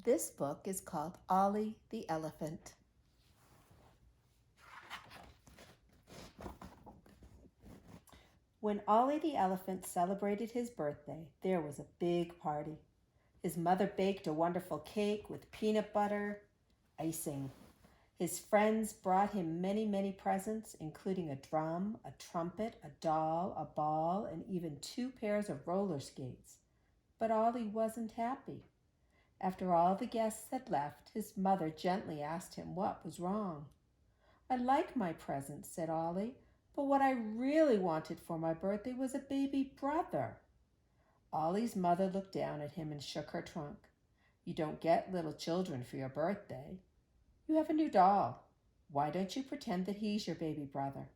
This book is called Ollie the Elephant. When Ollie the Elephant celebrated his birthday, there was a big party. His mother baked a wonderful cake with peanut butter icing. His friends brought him many, many presents, including a drum, a trumpet, a doll, a ball, and even 2 pairs of roller skates. But Ollie wasn't happy. After all the guests had left, his mother gently asked him what was wrong. "I like my presents," said Ollie, "but what I really wanted for my birthday was a baby brother." Ollie's mother looked down at him and shook her trunk. "You don't get little children for your birthday. You have a new doll. Why don't you pretend that he's your baby brother?"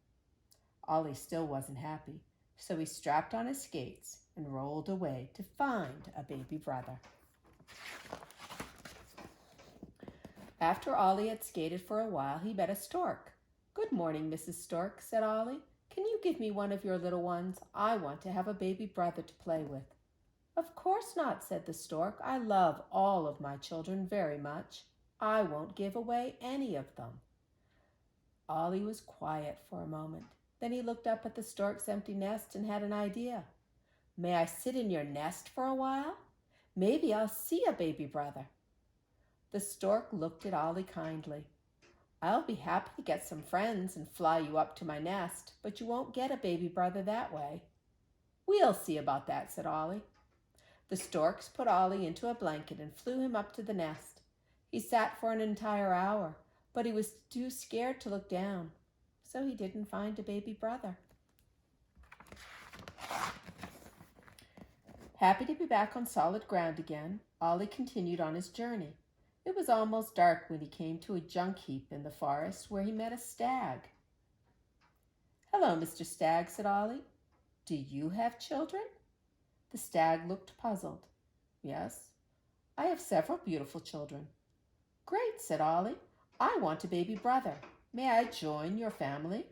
Ollie still wasn't happy, so he strapped on his skates and rolled away to find a baby brother. After Ollie had skated for a while, he met a stork. "Good morning, Mrs. Stork," said Ollie. "Can you give me one of your little ones? I want to have a baby brother to play with." "Of course not," said the stork. "I love all of my children very much. I won't give away any of them." Ollie was quiet for a moment. Then he looked up at the stork's empty nest and had an idea. "May I sit in your nest for a while? Maybe I'll see a baby brother." The stork looked at Ollie kindly. "I'll be happy to get some friends and fly you up to my nest, but you won't get a baby brother that way." "We'll see about that," said Ollie. The storks put Ollie into a blanket and flew him up to the nest. He sat for an entire hour, but he was too scared to look down, so he didn't find a baby brother. Happy to be back on solid ground again, Ollie continued on his journey. It was almost dark when he came to a junk heap in the forest where he met a stag. "Hello, Mr. Stag," said Ollie. "Do you have children?" The stag looked puzzled. "Yes, I have several beautiful children." "Great," said Ollie. "I want a baby brother. May I join your family?"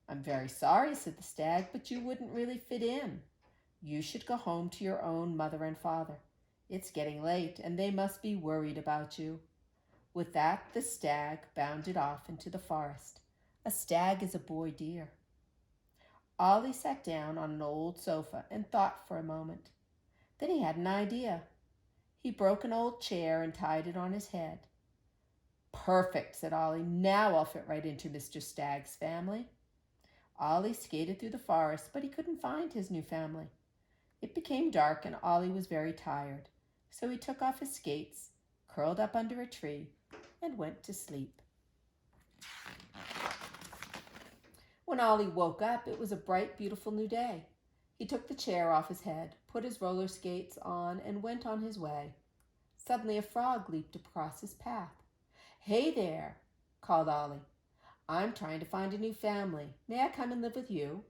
"I'm very sorry," said the stag, "but you wouldn't really fit in. You should go home to your own mother and father. It's getting late, and they must be worried about you." With that, the stag bounded off into the forest. A stag is a boy deer. Ollie sat down on an old sofa and thought for a moment. Then he had an idea. He broke an old chair and tied it on his head. "Perfect," said Ollie. "Now I'll fit right into Mr. Stag's family." Ollie skated through the forest, but he couldn't find his new family. It became dark and Ollie was very tired, so he took off his skates, curled up under a tree, and went to sleep. When Ollie woke up, it was a bright, beautiful new day. He took the chair off his head, put his roller skates on, and went on his way. Suddenly a frog leaped across his path. "Hey there," called Ollie. "I'm trying to find a new family. May I come and live with you?"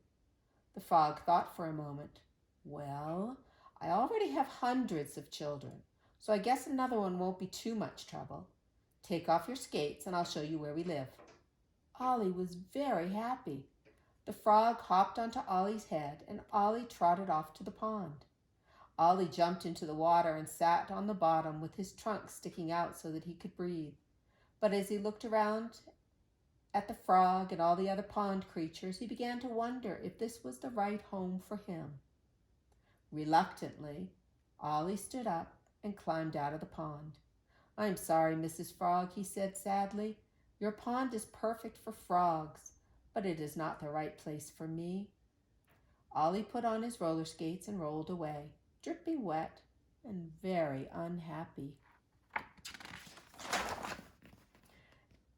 The frog thought for a moment. "Well, I already have hundreds of children, so I guess another one won't be too much trouble. Take off your skates and I'll show you where we live." Ollie was very happy. The frog hopped onto Ollie's head and Ollie trotted off to the pond. Ollie jumped into the water and sat on the bottom with his trunk sticking out so that he could breathe. But as he looked around at the frog and all the other pond creatures, he began to wonder if this was the right home for him. Reluctantly, Ollie stood up and climbed out of the pond. "I'm sorry, Mrs. Frog," he said sadly. "Your pond is perfect for frogs, but it is not the right place for me." Ollie put on his roller skates and rolled away, dripping wet and very unhappy.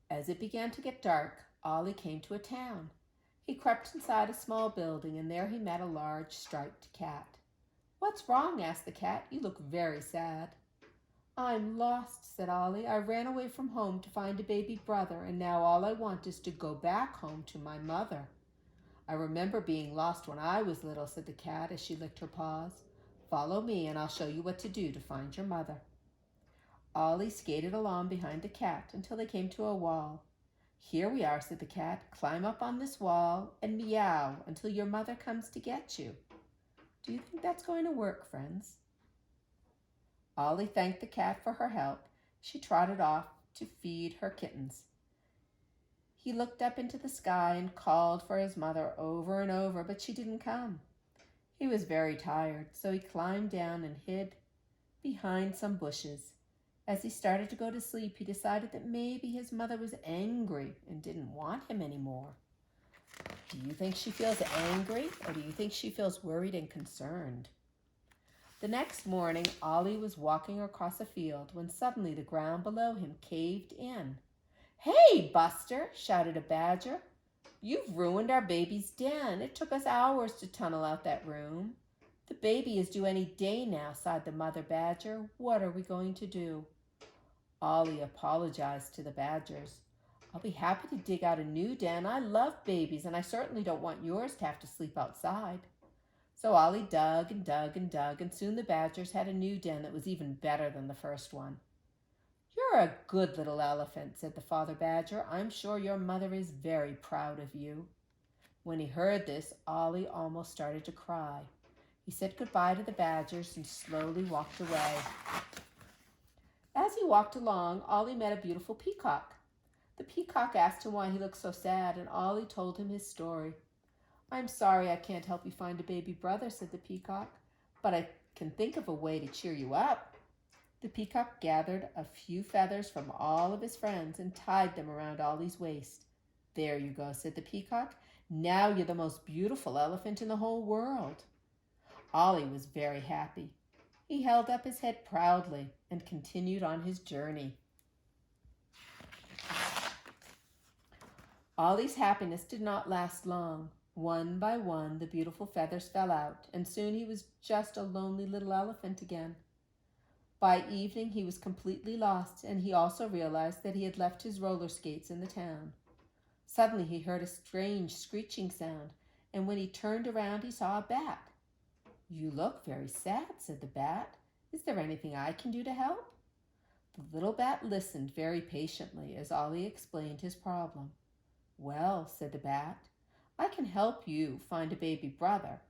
As it began to get dark, Ollie came to a town. He crept inside a small building, and there he met a large striped cat. "What's wrong?" asked the cat. "You look very sad." "I'm lost," said Ollie. "I ran away from home to find a baby brother, and now all I want is to go back home to my mother." "I remember being lost when I was little," said the cat as she licked her paws. "Follow me and I'll show you what to do to find your mother." Ollie skated along behind the cat until they came to a wall. "Here we are," said the cat. "Climb up on this wall and meow until your mother comes to get you." Do you think that's going to work, friends? Ollie thanked the cat for her help. She trotted off to feed her kittens. He looked up into the sky and called for his mother over and over, but she didn't come. He was very tired, so he climbed down and hid behind some bushes. As he started to go to sleep, he decided that maybe his mother was angry and didn't want him anymore. Do you think she feels angry, or do you think she feels worried and concerned? The next morning, Ollie was walking across a field when suddenly the ground below him caved in. "Hey, Buster!" shouted a badger. "You've ruined our baby's den. It took us hours to tunnel out that room. The baby is due any day now," sighed the mother badger. "What are we going to do?" Ollie apologized to the badgers. "I'll be happy to dig out a new den. I love babies, and I certainly don't want yours to have to sleep outside." So Ollie dug and dug and dug, and soon the badgers had a new den that was even better than the first one. "You're a good little elephant," said the father badger. "I'm sure your mother is very proud of you." When he heard this, Ollie almost started to cry. He said goodbye to the badgers and slowly walked away. As he walked along, Ollie met a beautiful peacock. The peacock asked him why he looked so sad, and Ollie told him his story. "I'm sorry I can't help you find a baby brother," said the peacock, "but I can think of a way to cheer you up." The peacock gathered a few feathers from all of his friends and tied them around Ollie's waist. "There you go," said the peacock. "Now you're the most beautiful elephant in the whole world." Ollie was very happy. He held up his head proudly and continued on his journey. Ollie's happiness did not last long. One by one, the beautiful feathers fell out, and soon he was just a lonely little elephant again. By evening, he was completely lost, and he also realized that he had left his roller skates in the town. Suddenly, he heard a strange screeching sound, and when he turned around, he saw a bat. "You look very sad," said the bat. "Is there anything I can do to help?" The little bat listened very patiently as Ollie explained his problem. "Well," said the bat, "I can help you find a baby brother.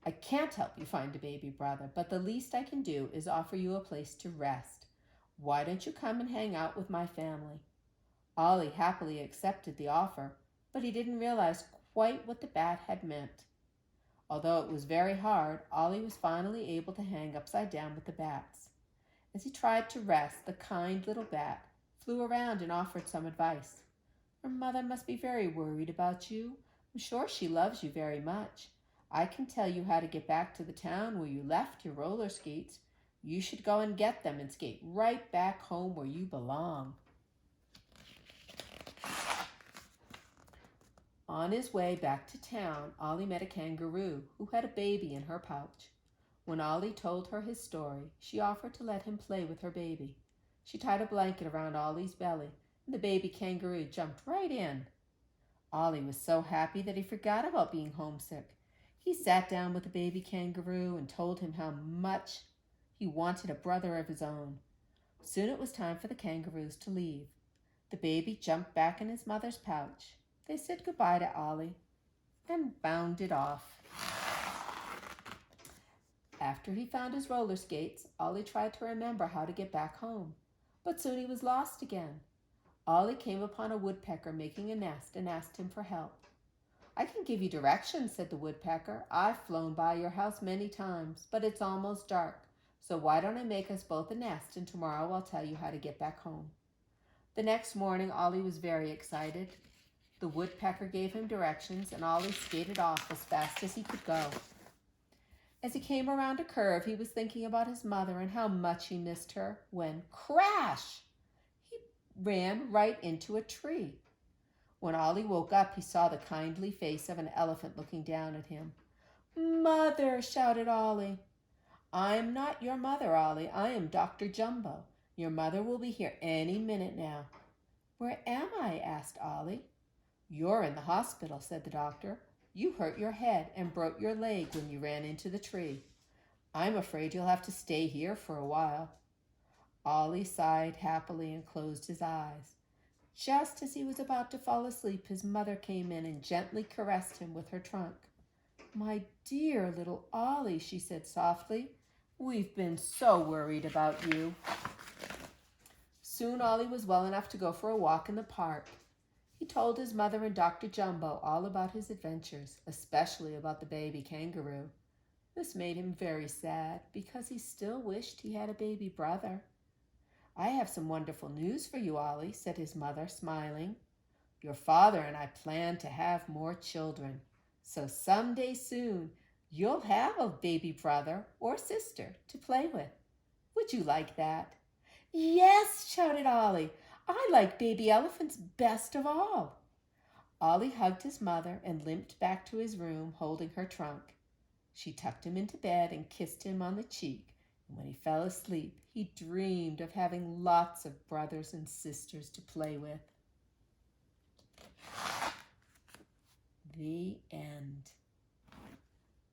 I can't help you find a baby brother, but the least I can do is offer you a place to rest. Why don't you come and hang out with my family?" Ollie happily accepted the offer, but he didn't realize quite what the bat had meant. Although it was very hard, Ollie was finally able to hang upside down with the bats. As he tried to rest, the kind little bat flew around and offered some advice. "Your mother must be very worried about you. I'm sure she loves you very much. I can tell you how to get back to the town where you left your roller skates. You should go and get them and skate right back home where you belong." On his way back to town, Ollie met a kangaroo who had a baby in her pouch. When Ollie told her his story, she offered to let him play with her baby. She tied a blanket around Ollie's belly, and the baby kangaroo jumped right in. Ollie was so happy that he forgot about being homesick. He sat down with the baby kangaroo and told him how much he wanted a brother of his own. Soon it was time for the kangaroos to leave. The baby jumped back in his mother's pouch. They said goodbye to Ollie and bounded off. After he found his roller skates, Ollie tried to remember how to get back home, but soon he was lost again. Ollie came upon a woodpecker making a nest and asked him for help. "I can give you directions," said the woodpecker. "I've flown by your house many times, but it's almost dark, so why don't I make us both a nest, and tomorrow I'll tell you how to get back home." The next morning, Ollie was very excited. The woodpecker gave him directions, and Ollie skated off as fast as he could go. As he came around a curve, he was thinking about his mother and how much he missed her when, crash! He ran right into a tree. When Ollie woke up, he saw the kindly face of an elephant looking down at him. "Mother!" shouted Ollie. "I'm not your mother, Ollie. I am Dr. Jumbo. Your mother will be here any minute now." "Where am I?" asked Ollie. "You're in the hospital," said the doctor. "You hurt your head and broke your leg when you ran into the tree. I'm afraid you'll have to stay here for a while." Ollie sighed happily and closed his eyes. Just as he was about to fall asleep, his mother came in and gently caressed him with her trunk. "My dear little Ollie," she said softly, We've been so worried about you." Soon Ollie was well enough to go for a walk in the park. He told his mother and Dr. Jumbo all about his adventures, especially about the baby kangaroo. This made him very sad because he still wished he had a baby brother. "I have some wonderful news for you, Ollie," said his mother, smiling. "Your father and I plan to have more children. So someday soon, you'll have a baby brother or sister to play with. Would you like that?" "Yes," shouted Ollie. "I like baby elephants best of all." Ollie hugged his mother and limped back to his room, holding her trunk. She tucked him into bed and kissed him on the cheek, and when he fell asleep, he dreamed of having lots of brothers and sisters to play with. The end.